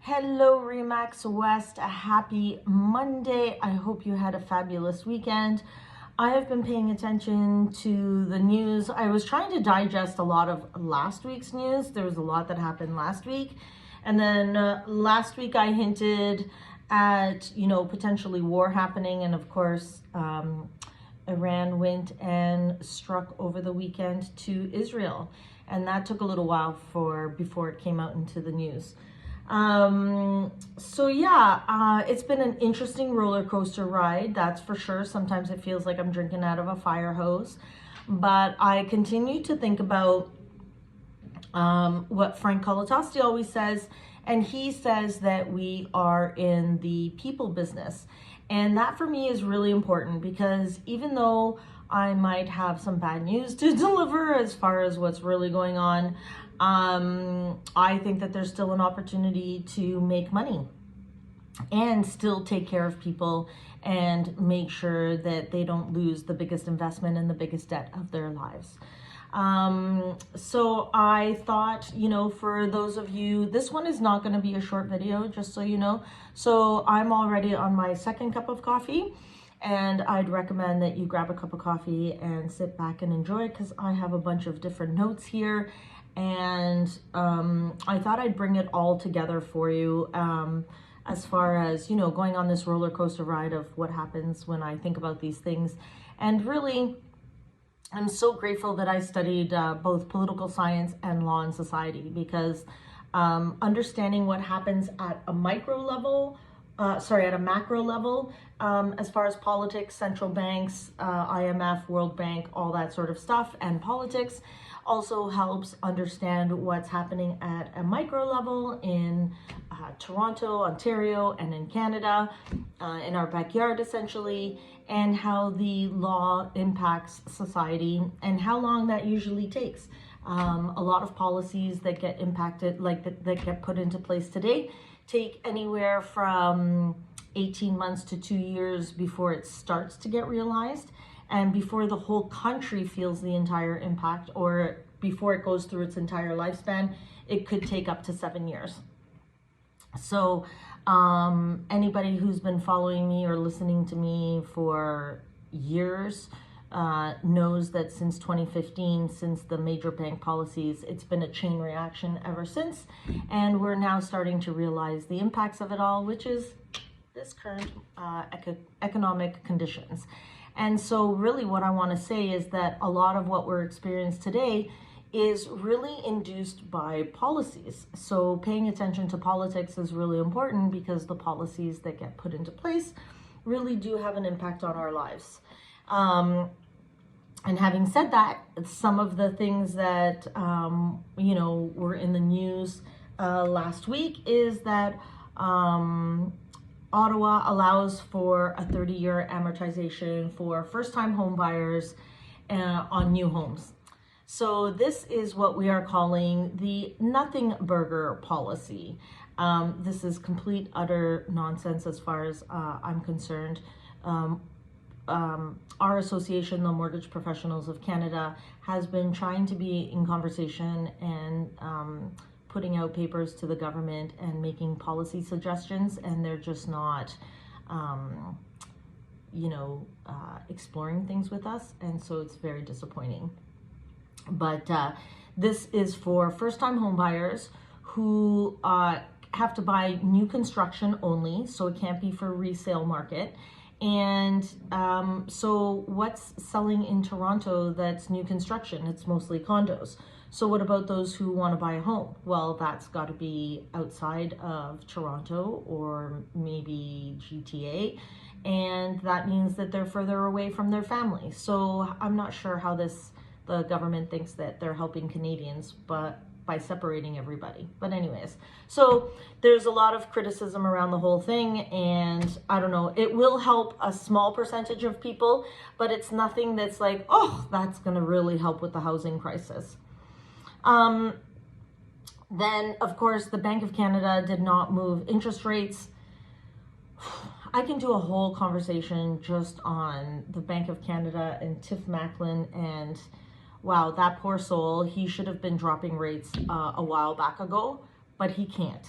Hello, Remax West. A happy Monday. I hope you had a fabulous weekend. I have been paying attention to the news. I was trying to digest a lot of last week's news. There was a lot that happened last week. And then last week I hinted at, potentially war happening. And of course, Iran went and struck over the weekend to Israel. And that took a little while before it came out into the news. It's been an interesting roller coaster ride, that's for sure. Sometimes it feels like I'm drinking out of a fire hose, but I continue to think about what Frank Colatasti always says, and he says that we are in the people business. And that for me is really important, because even though I might have some bad news to deliver as far as what's really going on, I think that there's still an opportunity to make money and still take care of people and make sure that they don't lose the biggest investment and the biggest debt of their lives. So I thought, for those of you, this one is not going to be a short video, just so you know. So I'm already on my second cup of coffee, and I'd recommend that you grab a cup of coffee and sit back and enjoy, because I have a bunch of different notes here. And I thought I'd bring it all together for you, as far as, going on this roller coaster ride of what happens when I think about these things. And really, I'm so grateful that I studied both political science and law and society, because understanding what happens at a macro level, as far as politics, central banks, IMF, World Bank, all that sort of stuff, and politics, also helps understand what's happening at a micro level in Toronto, Ontario, and in Canada, in our backyard essentially, and how the law impacts society and how long that usually takes. A lot of policies that get impacted, that get put into place today, take anywhere from 18 months to 2 years before it starts to get realized, and before the whole country feels the entire impact, or before it goes through its entire lifespan, it could take up to 7 years. So anybody who's been following me or listening to me for years knows that since 2015, since the major bank policies, it's been a chain reaction ever since. And we're now starting to realize the impacts of it all, which is this current economic conditions. And so really what I want to say is that a lot of what we're experiencing today is really induced by policies. So paying attention to politics is really important, because the policies that get put into place really do have an impact on our lives. And having said that, some of the things that, were in the news last week is that Ottawa allows for a 30-year amortization for first-time home buyers on new homes. So this is what we are calling the nothing burger policy. This is complete, utter nonsense as far as I'm concerned. Our association, the Mortgage Professionals of Canada, has been trying to be in conversation and putting out papers to the government and making policy suggestions, and they're just not, exploring things with us, and so it's very disappointing. But this is for first-time home buyers who have to buy new construction only, so it can't be for resale market. And so what's selling in Toronto that's new construction? It's mostly condos. So what about those who want to buy a home? Well, that's got to be outside of Toronto or maybe GTA. And that means that they're further away from their family. So I'm not sure how the government thinks that they're helping Canadians, but by separating everybody. But anyways, so there's a lot of criticism around the whole thing, and I don't know, it will help a small percentage of people, but it's nothing that's like, oh, that's gonna really help with the housing crisis. Then, of course, the Bank of Canada did not move interest rates. I can do a whole conversation just on the Bank of Canada and Tiff Macklem, and wow, that poor soul, he should have been dropping rates a while back ago, but he can't.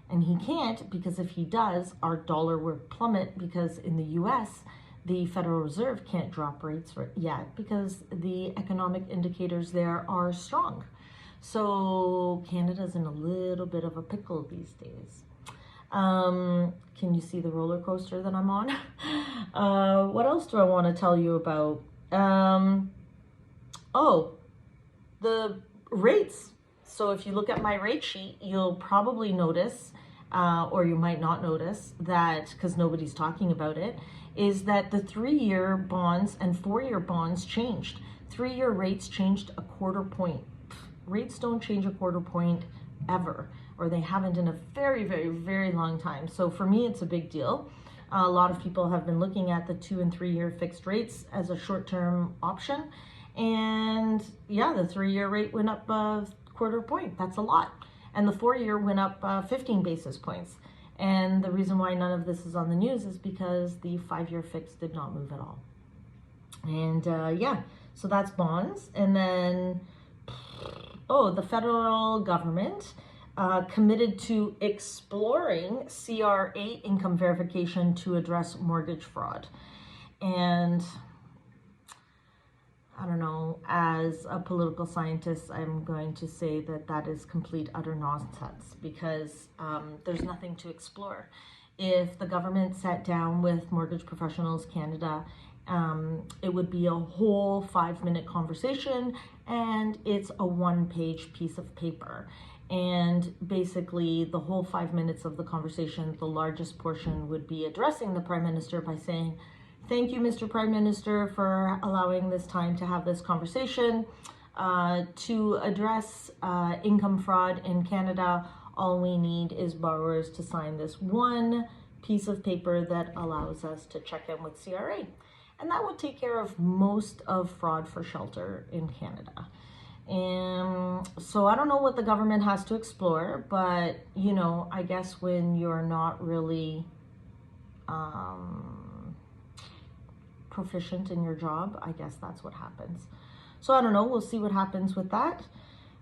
And he can't, because if he does, our dollar would plummet, because in the US, the Federal Reserve can't drop rates yet because the economic indicators there are strong. So Canada's in a little bit of a pickle these days. Can you see the roller coaster that I'm on? What else do I want to tell you about? Oh, the rates. So if you look at my rate sheet, you'll probably notice, or you might not notice that, because nobody's talking about it, is that the 3-year bonds and 4-year bonds changed. 3-year rates changed a quarter point. Rates don't change a quarter point ever, or they haven't in a very, very, very long time. So for me, it's a big deal. A lot of people have been looking at the 2 and 3-year fixed rates as a short-term option. And yeah, the 3-year rate went up a quarter point. That's a lot. And the 4-year went up 15 basis points. And the reason why none of this is on the news is because the 5-year fix did not move at all. And yeah, so that's bonds. And then, oh, the federal government committed to exploring CRA income verification to address mortgage fraud. And I don't know, as a political scientist, I'm going to say that that is complete, utter nonsense, because there's nothing to explore. If the government sat down with Mortgage Professionals Canada, it would be a whole 5-minute conversation, and it's a 1-page piece of paper. And basically, the whole 5 minutes of the conversation, the largest portion would be addressing the Prime Minister by saying, "Thank you, Mr. Prime Minister, for allowing this time to have this conversation. To address income fraud in Canada, all we need is borrowers to sign this one piece of paper that allows us to check in with CRA." And that would take care of most of fraud for shelter in Canada. And so I don't know what the government has to explore, but, you know, I guess when you're not really proficient in your job, I guess that's what happens. So I don't know, we'll see what happens with that.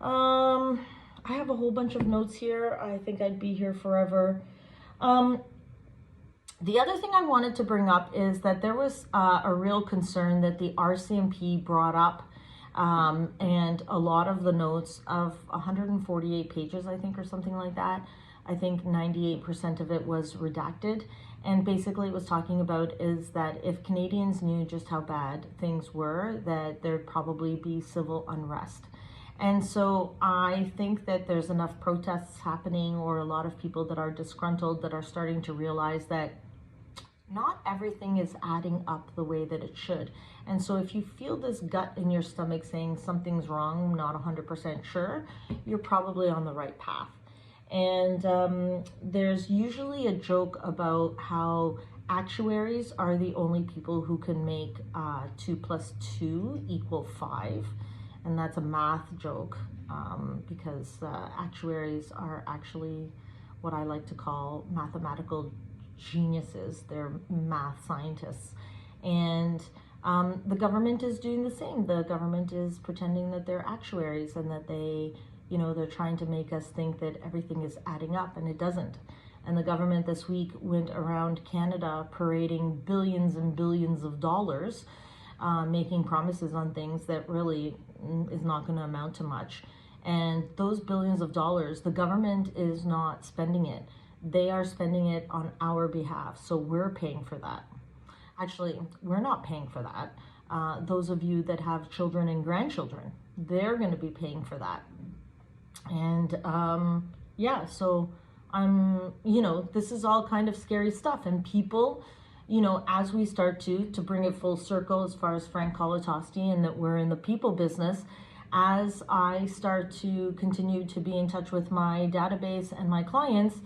I have a whole bunch of notes here. I think I'd be here forever. The other thing I wanted to bring up is that there was a real concern that the RCMP brought up, and a lot of the notes of 148 pages, I think, or something like that. I think 98% of it was redacted. And basically it was talking about is that if Canadians knew just how bad things were, that there'd probably be civil unrest. And so I think that there's enough protests happening, or a lot of people that are disgruntled that are starting to realize that not everything is adding up the way that it should. And so if you feel this gut in your stomach saying something's wrong, not 100% sure, you're probably on the right path. And there's usually a joke about how actuaries are the only people who can make 2 + 2 = 5. And that's a math joke, because actuaries are actually what I like to call mathematical geniuses. They're math scientists. And the government is doing the same. The government is pretending that they're actuaries and that they, you know, they're trying to make us think that everything is adding up, and it doesn't. And the government this week went around Canada parading billions and billions of dollars, making promises on things that really is not going to amount to much. And those billions of dollars, the government is not spending it. They are spending it on our behalf. So we're paying for that. Actually, we're not paying for that. Those of you that have children and grandchildren, they're going to be paying for that. And yeah, so you know, this is all kind of scary stuff. And people, you know, as we start to bring it full circle as far as Frank Colatasti and that we're in the people business, as I start to continue to be in touch with my database and my clients,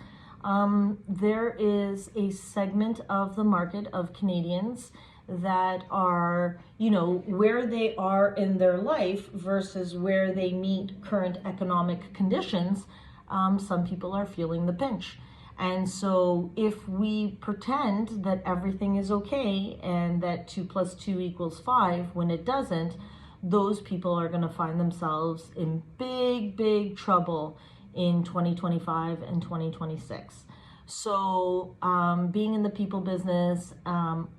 there is a segment of the market of Canadians that are, you know, where they are in their life versus where they meet current economic conditions. Some people are feeling the pinch. And so if we pretend that everything is okay and that 2 + 2 = 5 when it doesn't, those people are going to find themselves in big, big trouble in 2025 and 2026. So being in the people business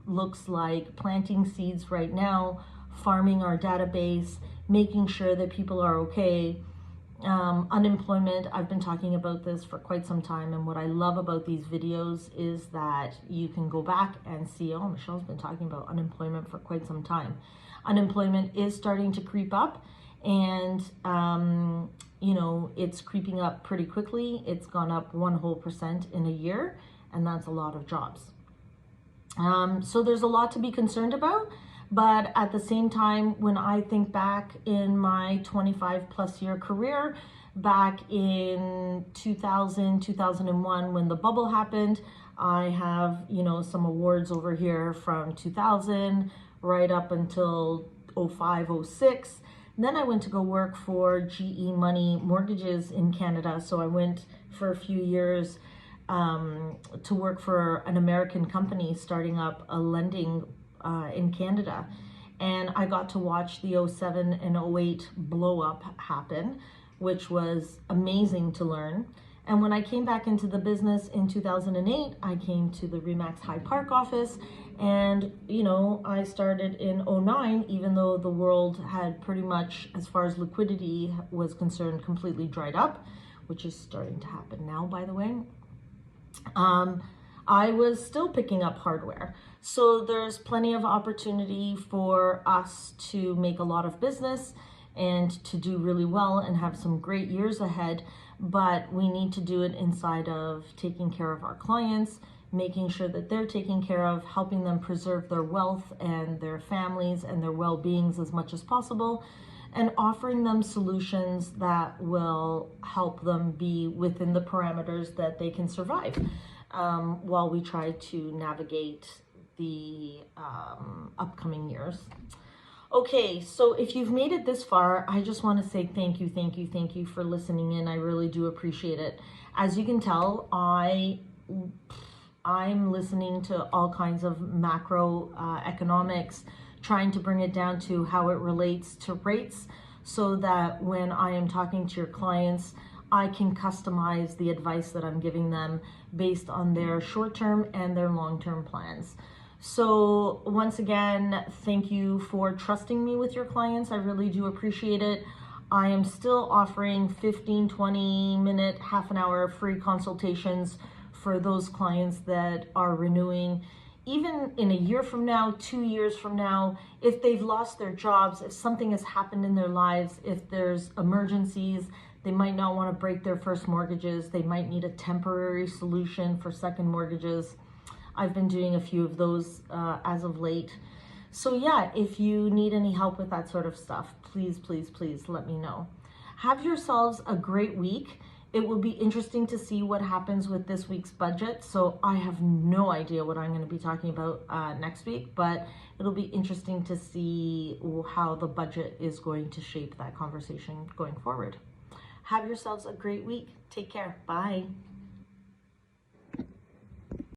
looks like planting seeds right now, farming our database, making sure that people are okay. Unemployment, I've been talking about this for quite some time, and what I love about these videos is that you can go back and see, oh, Michelle's been talking about unemployment for quite some time. Unemployment is starting to creep up, and you know, it's creeping up pretty quickly. It's gone up 1% in a year, and that's a lot of jobs. So there's a lot to be concerned about. But at the same time, when I think back in my 25 plus year career, back in 2000, 2001, when the bubble happened, I have, you know, some awards over here from 2000 right up until 05, 06. Then I went to go work for GE Money Mortgages in Canada. So I went for a few years to work for an American company starting up a lending in Canada, and I got to watch the 07 and 08 blow up happen, which was amazing to learn. And when I came back into the business in 2008, I came to the Remax High Park office, and you know, I started in 09, even though the world had pretty much, as far as liquidity was concerned, completely dried up, which is starting to happen now, by the way. I was still picking up hardware. So there's plenty of opportunity for us to make a lot of business and to do really well and have some great years ahead. But we need to do it inside of taking care of our clients, making sure that they're taken care of, helping them preserve their wealth and their families and their well-beings as much as possible, and offering them solutions that will help them be within the parameters that they can survive while we try to navigate the upcoming years. Okay, so if you've made it this far, I just want to say thank you, thank you, thank you for listening in. I really do appreciate it. As you can tell, I'm listening to all kinds of macro economics, trying to bring it down to how it relates to rates, so that when I am talking to your clients, I can customize the advice that I'm giving them based on their short-term and their long-term plans. So once again, thank you for trusting me with your clients. I really do appreciate it. I am still offering 15, 20 minute, half an hour free consultations for those clients that are renewing. Even in a year from now, 2 years from now, if they've lost their jobs, if something has happened in their lives, if there's emergencies, they might not want to break their first mortgages. They might need a temporary solution for second mortgages. I've been doing a few of those as of late. So yeah, if you need any help with that sort of stuff, please, please, please let me know. Have yourselves a great week. It will be interesting to see what happens with this week's budget. So I have no idea what I'm going to be talking about next week, but it'll be interesting to see how the budget is going to shape that conversation going forward. Have yourselves a great week. Take care. Bye.